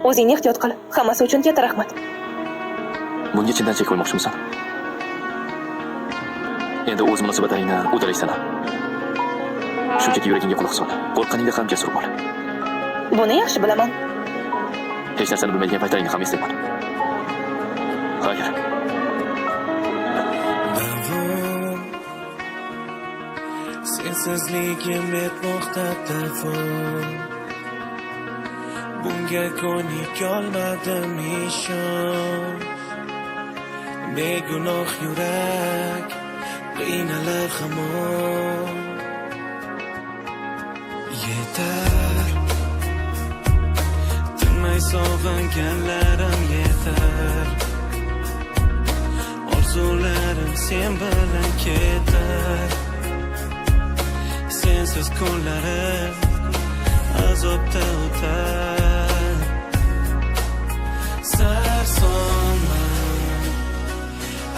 O'zingni ehtiyot qil. Hammasi uchun katta rahmat. Bunga chindan chek qo'ymoqchimisan? Endi o'z munosabatlaringni uddalaysan. Shunchaki yuragingga quloq sol. Qo'rqqaningda ham jasur bo'l. Buni yaxshi bilaman. Hech narsani bilmaydigan paytlaringni ham eslayman. Xayr. Sensizligim etmoqda telefon. Bunga ko'nik olmadim ishon. Begunoh yurak qiynalar hamon. Yetar tinmay sog'inganlarim yetar. Orzularim sen bilan ketar. Sensiz kunlarim azobda o'tar. Sarsonman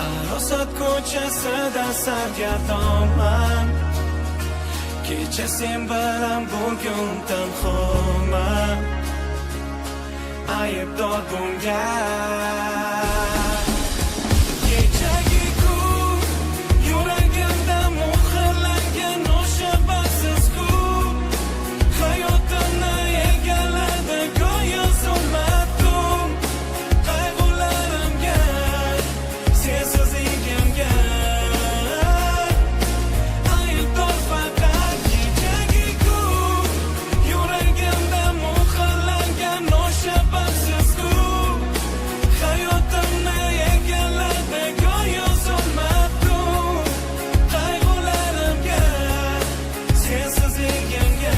arosat ko'chasida sargardonman. Kecha sen bilan bugun tanhoman. Aybdor bunga kechagi kun yuragimda muhrlangan o'sha baxtsiz kun. Hayotimni egalladi go'yo zulmat tun. Qayg'ularimga sensiz egamga aybdor faqat kechagi kun yuragimda muhrlangan o'sha baxtsiz kun. Hayotimni egalladi go'yo zulmat tun. Qayg'ularimga sensiz egamga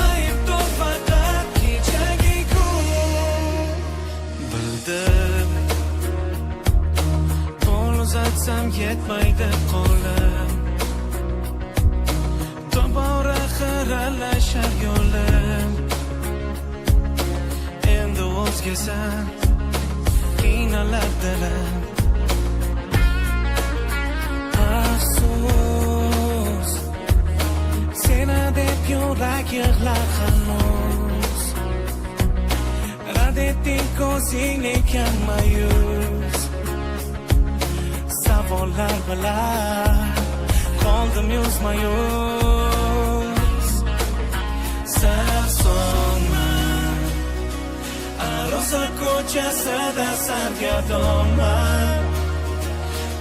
aybdor faqat kechagi kun. Bildim qo'l uzatsam yetmaydi qo'lim. Tobora xiralashar yo'lim. Endi o'zgasan qiynalar dilim. Afsus seni deb yurak yig'lar hanuz. Rad etding ko'zing lekin mayus. Savollar bilan qoldim yuzma-yuz. Sarsonman arosat ko'chasida sargardonman.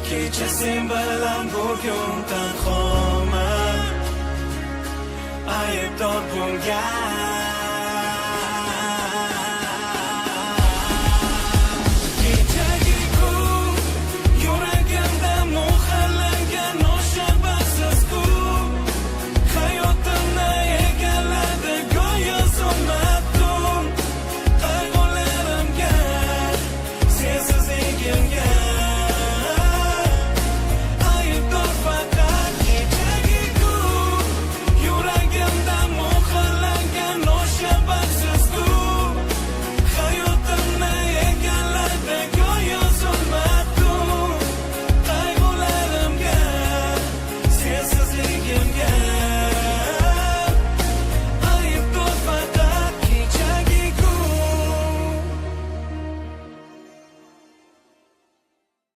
Kecha sen bilan bugun tanhoman. Aybdor bunga